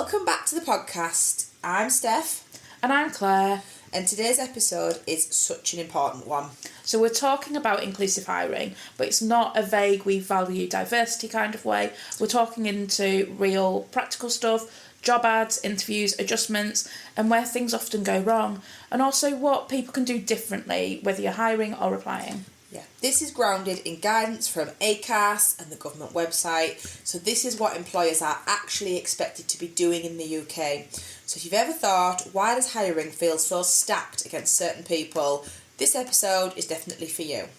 Welcome back to the podcast. I'm Steph. And I'm Claire. And today's episode is such an important one. So we're talking about inclusive hiring, but it's not a vague, we value diversity kind of way. We're talking into real practical stuff, job ads, interviews, adjustments, and where things often go wrong. And also what people can do differently, whether you're hiring or applying. Yeah, this is grounded in guidance from ACAS and the government website. So this is what employers are actually expected to be doing in the UK. So if you've ever thought, why does hiring feel so stacked against certain people? This episode is definitely for you.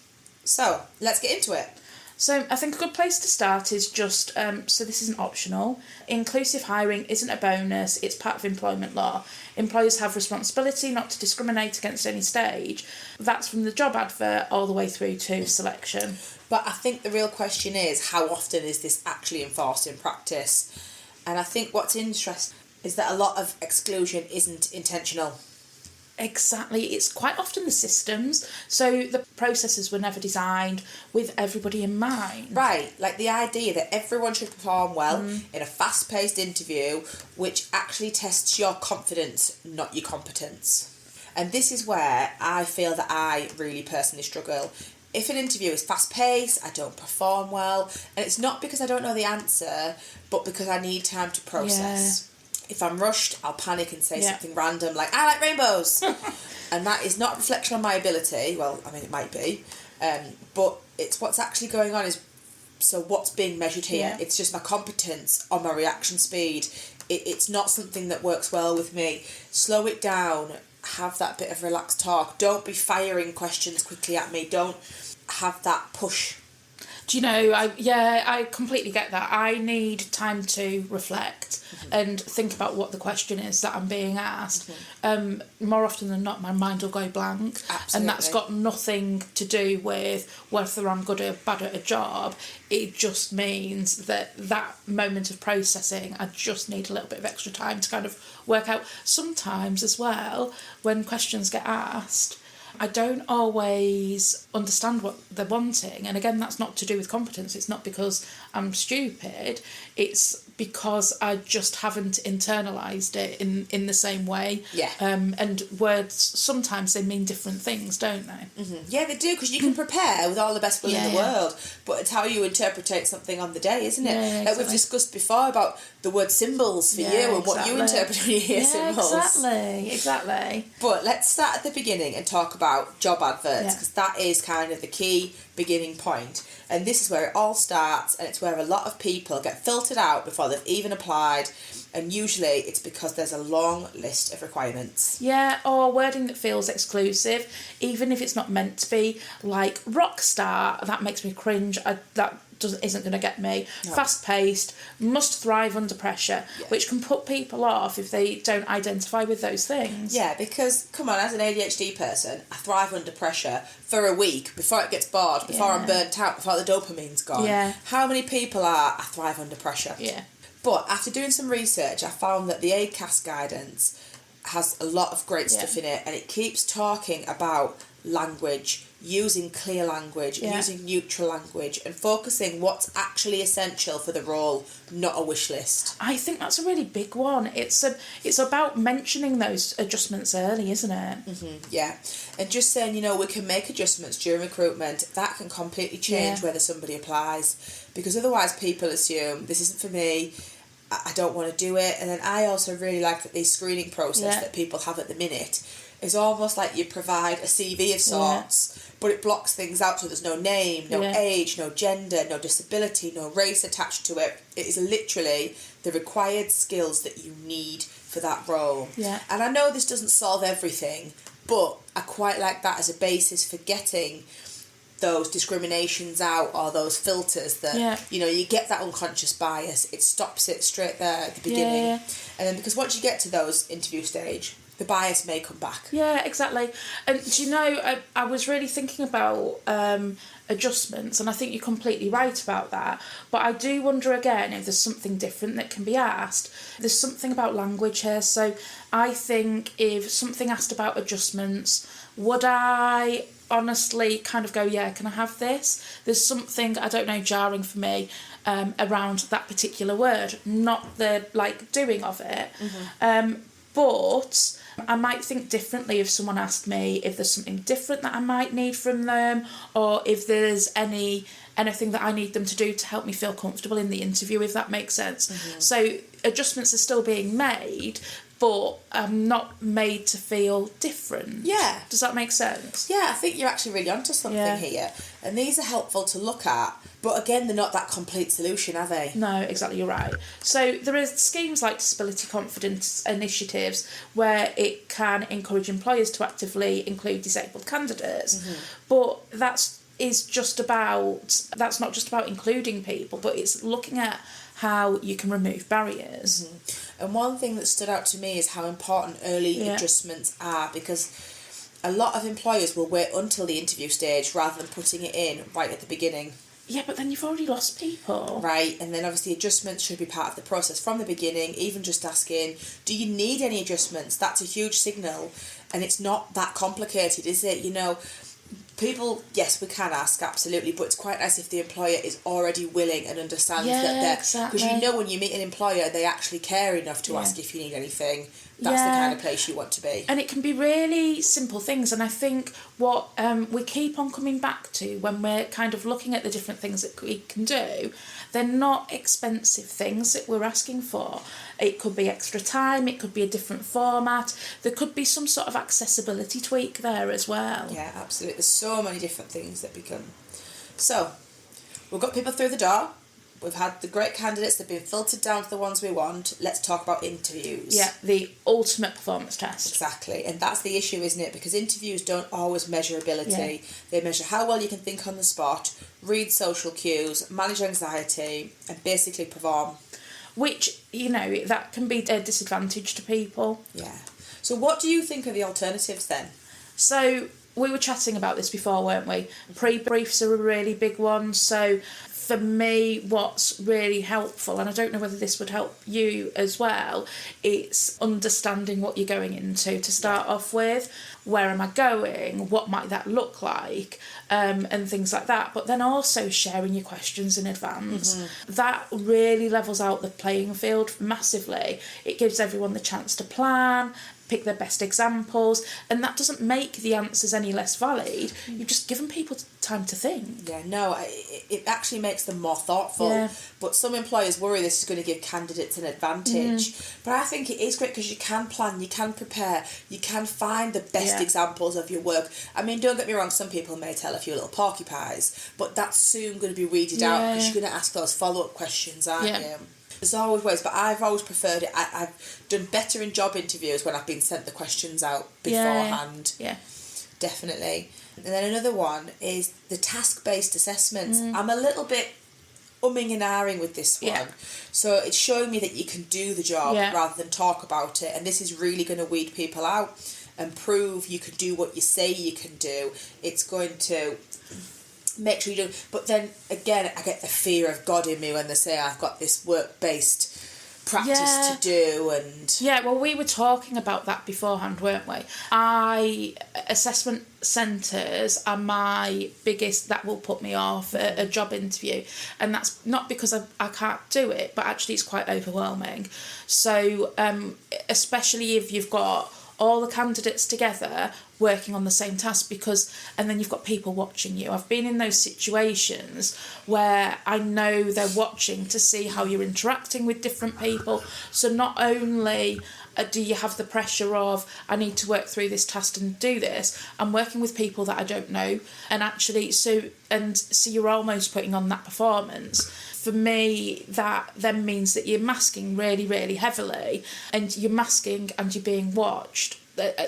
So let's get into it. So I think a good place to start is just, so this isn't optional. Inclusive hiring isn't a bonus, it's part of employment law. Employers have responsibility not to discriminate against any stage. That's from the job advert all the way through to selection. But I think the real question is, how often is this actually enforced in practice? And I think what's interesting is that a lot of exclusion isn't intentional. Exactly, it's quite often the systems. So the processes were never designed with everybody in mind. Right, like the idea that everyone should perform well in a fast-paced interview, which actually tests your confidence, not your competence. And this is where I feel that I really personally struggle. If an interview is fast-paced, I don't perform well, and it's not because I don't know the answer, but because I need time to process. Yeah. If I'm rushed, I'll panic and say something random like, I like rainbows. And that is not a reflection on my ability. Well, I mean, it might be. But it's what's actually going on is, so what's being measured here? Yeah. It's just my competence or my reaction speed. It's not something that works well with me. Slow it down. Have that bit of relaxed talk. Don't be firing questions quickly at me. Don't have that push. Do you know, I completely get that. I need time to reflect and think about what the question is that I'm being asked. More often than not, my mind will go blank. Absolutely. And that's got nothing to do with whether I'm good or bad at a job. It just means that moment of processing, I just need a little bit of extra time to kind of work out. Sometimes as well, when questions get asked, I don't always understand what they're wanting. And again, that's not to do with competence. It's not because I'm stupid. It's because I just haven't internalised it in the same way. Yeah. And words, sometimes they mean different things, don't they? Mm-hmm. Yeah, they do, because you can prepare with all the best will in the world, but it's how you interpret something on the day, isn't it? Yeah, like we've discussed before about the word symbols for you and what you interpret when you hear symbols. Exactly. But let's start at the beginning and talk about job adverts, because that is kind of the key beginning point. And this is where it all starts, and it's where a lot of people get filtered out before they've even applied, and usually it's because there's a long list of requirements. Yeah, or wording that feels exclusive, even if it's not meant to be, like rock star, that makes me cringe, that isn't going to get me. No. Fast-paced, must thrive under pressure, which can put people off if they don't identify with those things. Yeah, because, come on, as an ADHD person, I thrive under pressure for a week before it gets bored, before I'm burnt out, before the dopamine's gone. Yeah. How many people are, I thrive under pressure? Yeah. But after doing some research, I found that the ACAS guidance has a lot of great stuff in it, and it keeps talking about language, using clear language, using neutral language, and focusing what's actually essential for the role, not a wish list. I think that's a really big one. It's about mentioning those adjustments early, isn't it? Yeah, and just saying, we can make adjustments during recruitment. That can completely change whether somebody applies, because otherwise people assume this isn't for me, I don't want to do it. And then I also really like that the screening process that people have at the minute is almost like you provide a CV of sorts, but it blocks things out, so there's no name, no age, no gender, no disability, no race attached to it. It is literally the required skills that you need for that role. Yeah. And I know this doesn't solve everything, but I quite like that as a basis for getting those discriminations out, or those filters that, you get that unconscious bias. It stops it straight there at the beginning. Yeah. And then because once you get to those interview stage, the bias may come back. Yeah, exactly. And do you know, I was really thinking about adjustments, and I think you're completely right about that. But I do wonder again if there's something different that can be asked. There's something about language here. So I think if something asked about adjustments, would I honestly kind of go, yeah, can I have this? There's something, I don't know, jarring for me around that particular word, not the doing of it. But I might think differently if someone asked me if there's something different that I might need from them, or if there's anything that I need them to do to help me feel comfortable in the interview, if that makes sense. So adjustments are still being made, but I'm not made to feel different. Yeah. Does that make sense? Yeah, I think you're actually really onto something here. And these are helpful to look at, but again, they're not that complete solution, are they? No, exactly, you're right. So there are schemes like disability confidence initiatives where it can encourage employers to actively include disabled candidates. But that's not just about including people, but it's looking at how you can remove barriers. And one thing that stood out to me is how important early adjustments are, because a lot of employers will wait until the interview stage rather than putting it in right at the beginning. Yeah, but then you've already lost people. Right, and then obviously adjustments should be part of the process from the beginning, even just asking, do you need any adjustments? That's a huge signal, and it's not that complicated, is it? You know, people, yes, we can ask, absolutely, but it's quite nice if the employer is already willing and understands that they're... Exactly. Because you know when you meet an employer, they actually care enough to ask if you need anything. That's the kind of place you want to be. And it can be really simple things, and I think what we keep on coming back to when we're kind of looking at the different things that we can do, they're not expensive things that we're asking for. It could be extra time, it could be a different format, there could be some sort of accessibility tweak there as well. Yeah, absolutely. There's so many different things that become. So, we've got people through the door. We've had the great candidates, they've been filtered down to the ones we want. Let's talk about interviews. Yeah, the ultimate performance test. Exactly, and that's the issue, isn't it? Because interviews don't always measure ability. Yeah. They measure how well you can think on the spot, read social cues, manage anxiety, and basically perform. Which, you know, that can be a disadvantage to people. Yeah. So what do you think are the alternatives then? So we were chatting about this before, weren't we? Pre-briefs are a really big one. So for me, what's really helpful, and I don't know whether this would help you as well, it's understanding what you're going into to start off with. Where am I going? What might that look like? And things like that. But then also sharing your questions in advance. That really levels out the playing field massively. It gives everyone the chance to plan, pick their best examples, and that doesn't make the answers any less valid. You've just given people time to think. Yeah, no, it actually makes them more thoughtful. Yeah. But some employers worry this is going to give candidates an advantage. But I think it is great because you can plan, you can prepare, you can find the best examples of your work. I mean, don't get me wrong, some people may tell a few little porcupines, but that's soon going to be weeded out because you're going to ask those follow-up questions, aren't you? There's always ways, but I've always preferred it. I've done better in job interviews when I've been sent the questions out beforehand. Yeah. Definitely. And then another one is the task-based assessments. I'm a little bit umming and ahhing with this one. Yeah. So it's showing me that you can do the job rather than talk about it. And this is really going to weed people out and prove you can do what you say you can do. It's going to make sure you do. But then again, I get the fear of God in me when they say I've got this work-based practice to do. And well, we were talking about that beforehand, weren't we? Assessment centres are my biggest, that will put me off a job interview, and that's not because I can't do it, but actually it's quite overwhelming. So especially if you've got all the candidates together working on the same task, and then you've got people watching you. I've been in those situations where I know they're watching to see how you're interacting with different people. So not only do you have the pressure of, I need to work through this task and do this, I'm working with people that I don't know. And actually, so you're almost putting on that performance. For me, that then means that you're masking really, really heavily, and you're masking and you're being watched.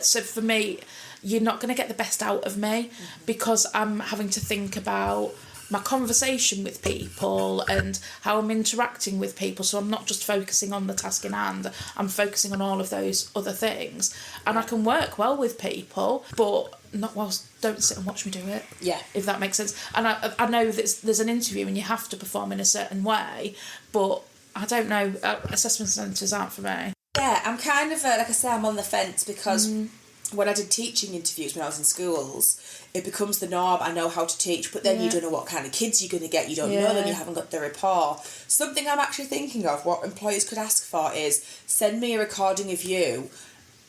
So for me, you're not going to get the best out of me because I'm having to think about my conversation with people and how I'm interacting with people. So I'm not just focusing on the task in hand, I'm focusing on all of those other things. And I can work well with people, but not whilst don't sit and watch me do it. Yeah. If that makes sense. And I know that there's an interview and you have to perform in a certain way, but I don't know, assessment centres aren't for me. Yeah, I'm kind of, like I say, I'm on the fence because when I did teaching interviews when I was in schools, it becomes the norm. I know how to teach, but then you don't know what kind of kids you're going to get. You don't know them, you haven't got the rapport. Something I'm actually thinking of, what employers could ask for is, send me a recording of you,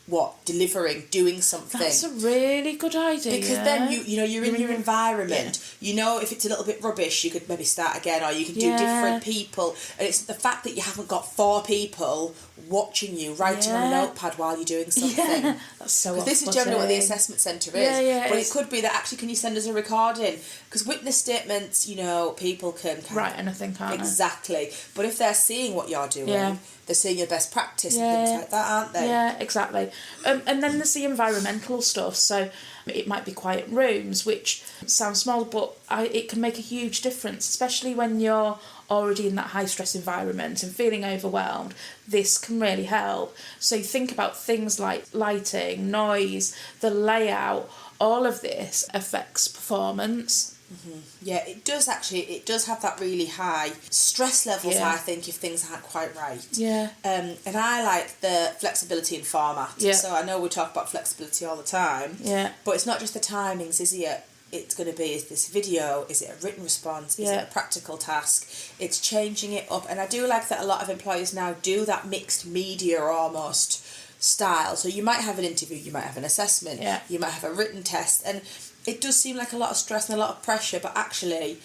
doing something. That's a really good idea. Because then you're in your environment. Yeah. You know, if it's a little bit rubbish, you could maybe start again, or you can do different people. And it's the fact that you haven't got 4 people watching you writing on a notepad while you're doing something. Yeah. That's so Because this is generally what the assessment centre is. Yeah, but it could be that actually, can you send us a recording? Because witness statements, people can write anything, can't exactly. But if they're seeing what you're doing, they're seeing your best practice and things like that, aren't they? Yeah, exactly. And then there's the environmental stuff. So it might be quiet rooms, which sounds small, but it can make a huge difference, especially when you're already in that high stress environment and feeling overwhelmed. This can really help. So think about things like lighting, noise, the layout. All of this affects performance. Mm-hmm. Yeah, it does actually. It does have that really high stress levels, I think, if things aren't quite right. Yeah. And I like the flexibility in format. Yeah. So I know we talk about flexibility all the time. Yeah. But it's not just the timings, is it? It's going to be, is this video? Is it a written response? Is it a practical task? It's changing it up. And I do like that a lot of employers now do that mixed media almost style. So you might have an interview, you might have an assessment, you might have a written test. And it does seem like a lot of stress and a lot of pressure, but actually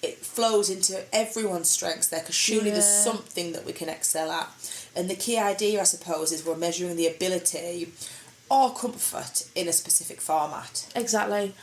it flows into everyone's strengths there, because surely there's something that we can excel at. And the key idea, I suppose, is we're measuring the ability or comfort in a specific format. Exactly.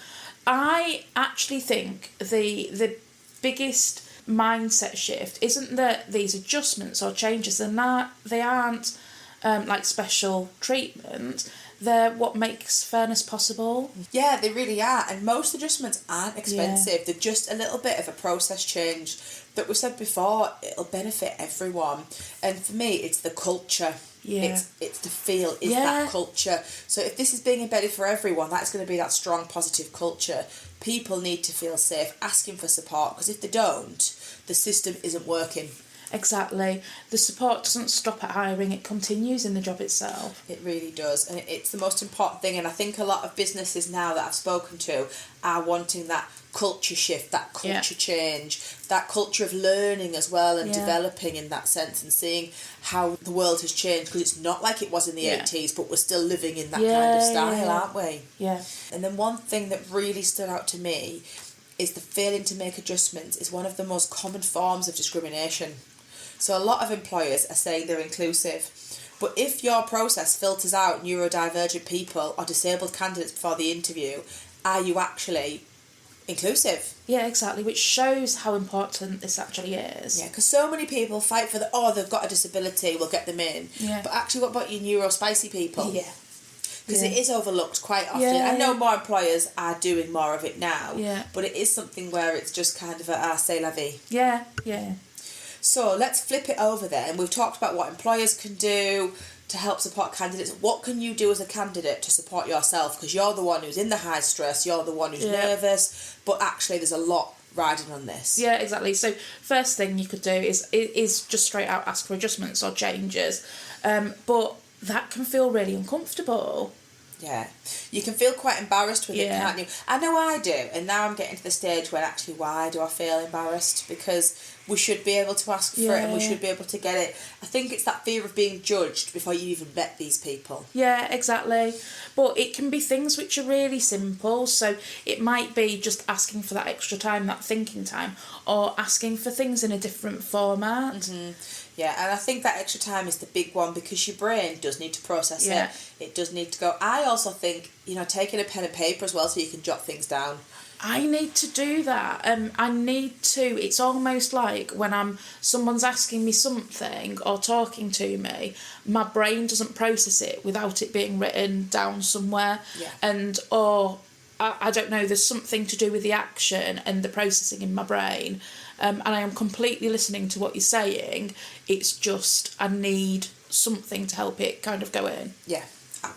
I actually think the biggest mindset shift isn't that these adjustments or changes, they aren't like special treatment. They're what makes fairness possible. Yeah, they really are. And most adjustments aren't expensive. Yeah. They're just a little bit of a process change that we said before, it'll benefit everyone. And for me, it's the culture. Yeah. It's the feel, it's that culture. So if this is being embedded for everyone, that's going to be that strong, positive culture. People need to feel safe, asking for support, because if they don't, the system isn't working. Exactly. The support doesn't stop at hiring, it continues in the job itself. It really does, and it's the most important thing. And I think a lot of businesses now that I've spoken to are wanting that culture shift, that culture change, that culture of learning as well, and developing in that sense, and seeing how the world has changed, because it's not like it was in the 80s, but we're still living in that kind of style, aren't we? Yeah. And then one thing that really stood out to me is the failing to make adjustments is one of the most common forms of discrimination. So a lot of employers are saying they're inclusive, but if your process filters out neurodivergent people or disabled candidates before the interview, are you actually inclusive? Yeah, exactly, which shows how important this actually is. Yeah, because so many people fight for they've got a disability, we'll get them in. Yeah. But actually, what about your neurospicy people? Yeah. Because it is overlooked quite often. I know more employers are doing more of it now, but it is something where it's just kind of c'est la vie. Yeah, yeah. So let's flip it over then. We've talked about what employers can do to help support candidates. What can you do as a candidate to support yourself? Because you're the one who's in the high stress, you're the one who's nervous, but actually there's a lot riding on this. Yeah, exactly. So first thing you could do is just straight out ask for adjustments or changes. But that can feel really uncomfortable. Yeah, you can feel quite embarrassed with it, can't you? I know I do, and now I'm getting to the stage where actually, why do I feel embarrassed? Because we should be able to ask for it, and we should be able to get it. I think it's that fear of being judged before you even met these people. Yeah, exactly. But it can be things which are really simple, so it might be just asking for that extra time, that thinking time, or asking for things in a different format. Mm-hmm. Yeah, and I think that extra time is the big one, because your brain does need to process it. It does need to go. I also think, taking a pen and paper as well so you can jot things down. I need to do that. It's almost like when someone's asking me something or talking to me, my brain doesn't process it without it being written down somewhere. Yeah. I don't know, there's something to do with the action and the processing in my brain. And I am completely listening to what you're saying. It's just I need something to help it kind of go in. Yeah,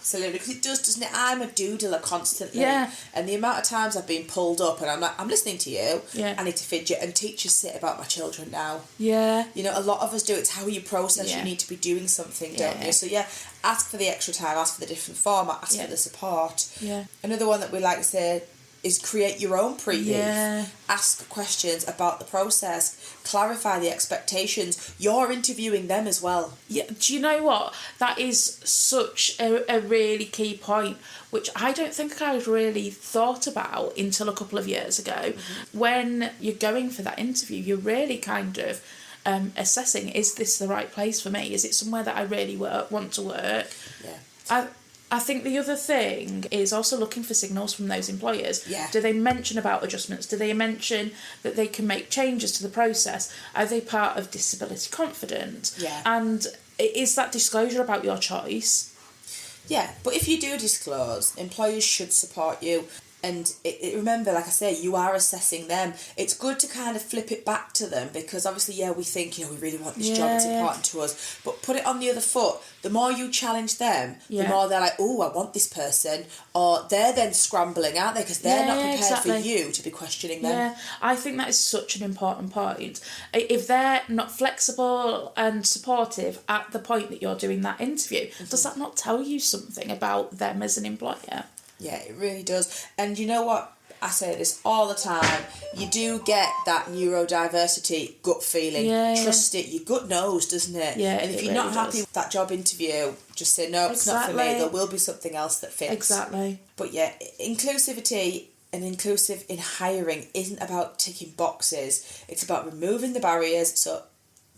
Absolutely, because it does, doesn't it? I'm a doodler constantly. Yeah. And the amount of times I've been pulled up and I'm like, I'm listening to you. Yeah. I need to fidget. And teachers sit about my children now. Yeah. You know, a lot of us do. It's how you process. Yeah. You need to be doing something, don't Yeah. you? So yeah, ask for the extra time, ask for the different format, ask for the support. Yeah. Another one that we like to say is create your own pre-brief. Yeah. Ask questions about the process. Clarify the expectations. You're interviewing them as well. Yeah, do you know what? That is such a really key point, which I don't think I'd really thought about until a couple of years ago. Mm-hmm. When you're going for that interview, you're really kind of assessing, is this the right place for me? Is it somewhere that I really want to work? Yeah. I think the other thing is also looking for signals from those employers. Yeah. Do they mention about adjustments? Do they mention that they can make changes to the process? Are they part of disability confidence? Yeah. And is that disclosure about your choice? Yeah, but if you do disclose, employers should support you. And remember, like I say, you are assessing them. It's good to kind of flip it back to them because obviously, we think, we really want this job, it's important to us. But put it on the other foot. The more you challenge them, the more they're like, oh, I want this person. Or they're then scrambling, aren't they? Because they're not prepared for you to be questioning them. Yeah, I think that is such an important point. If they're not flexible and supportive at the point that you're doing that interview, does that not tell you something about them as an employer? Yeah, it really does. And you know what? I say this all the time. You do get that neurodiversity gut feeling. Trust it. Your gut knows, doesn't it? Yeah, and if you're really not happy with that job interview, just say, no, it's not for me. There will be something else that fits. Exactly. But yeah, inclusivity and inclusive in hiring isn't about ticking boxes. It's about removing the barriers so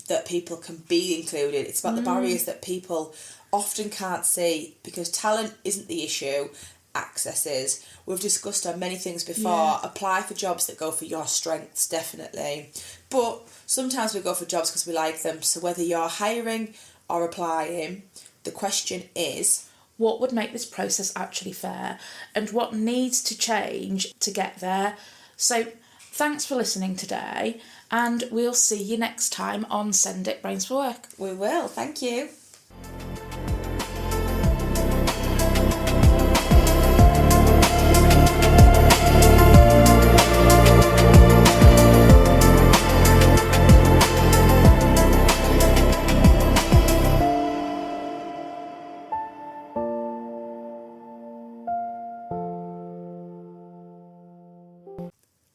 that people can be included. It's about the barriers that people often can't see because talent isn't the issue. Access is. We've discussed on many things before. Apply for jobs that go for your strengths, definitely. But sometimes we go for jobs because we like them. So whether you're hiring or applying, the question is, what would make this process actually fair? And what needs to change to get there? So thanks for listening today. And we'll see you next time on SENDit.Brainsatwork. We will. Thank you.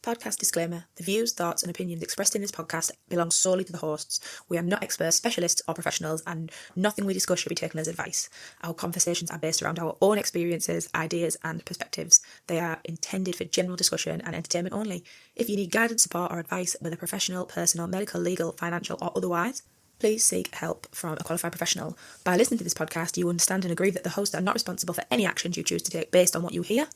Podcast disclaimer. The views, thoughts and opinions expressed in this podcast belong solely to the hosts. We are not experts, specialists or professionals and nothing we discuss should be taken as advice. Our conversations are based around our own experiences, ideas and perspectives. They are intended for general discussion and entertainment only. If you need guidance, support or advice, whether professional, personal, medical, legal, financial or otherwise, please seek help from a qualified professional. By listening to this podcast, you understand and agree that the hosts are not responsible for any actions you choose to take based on what you hear.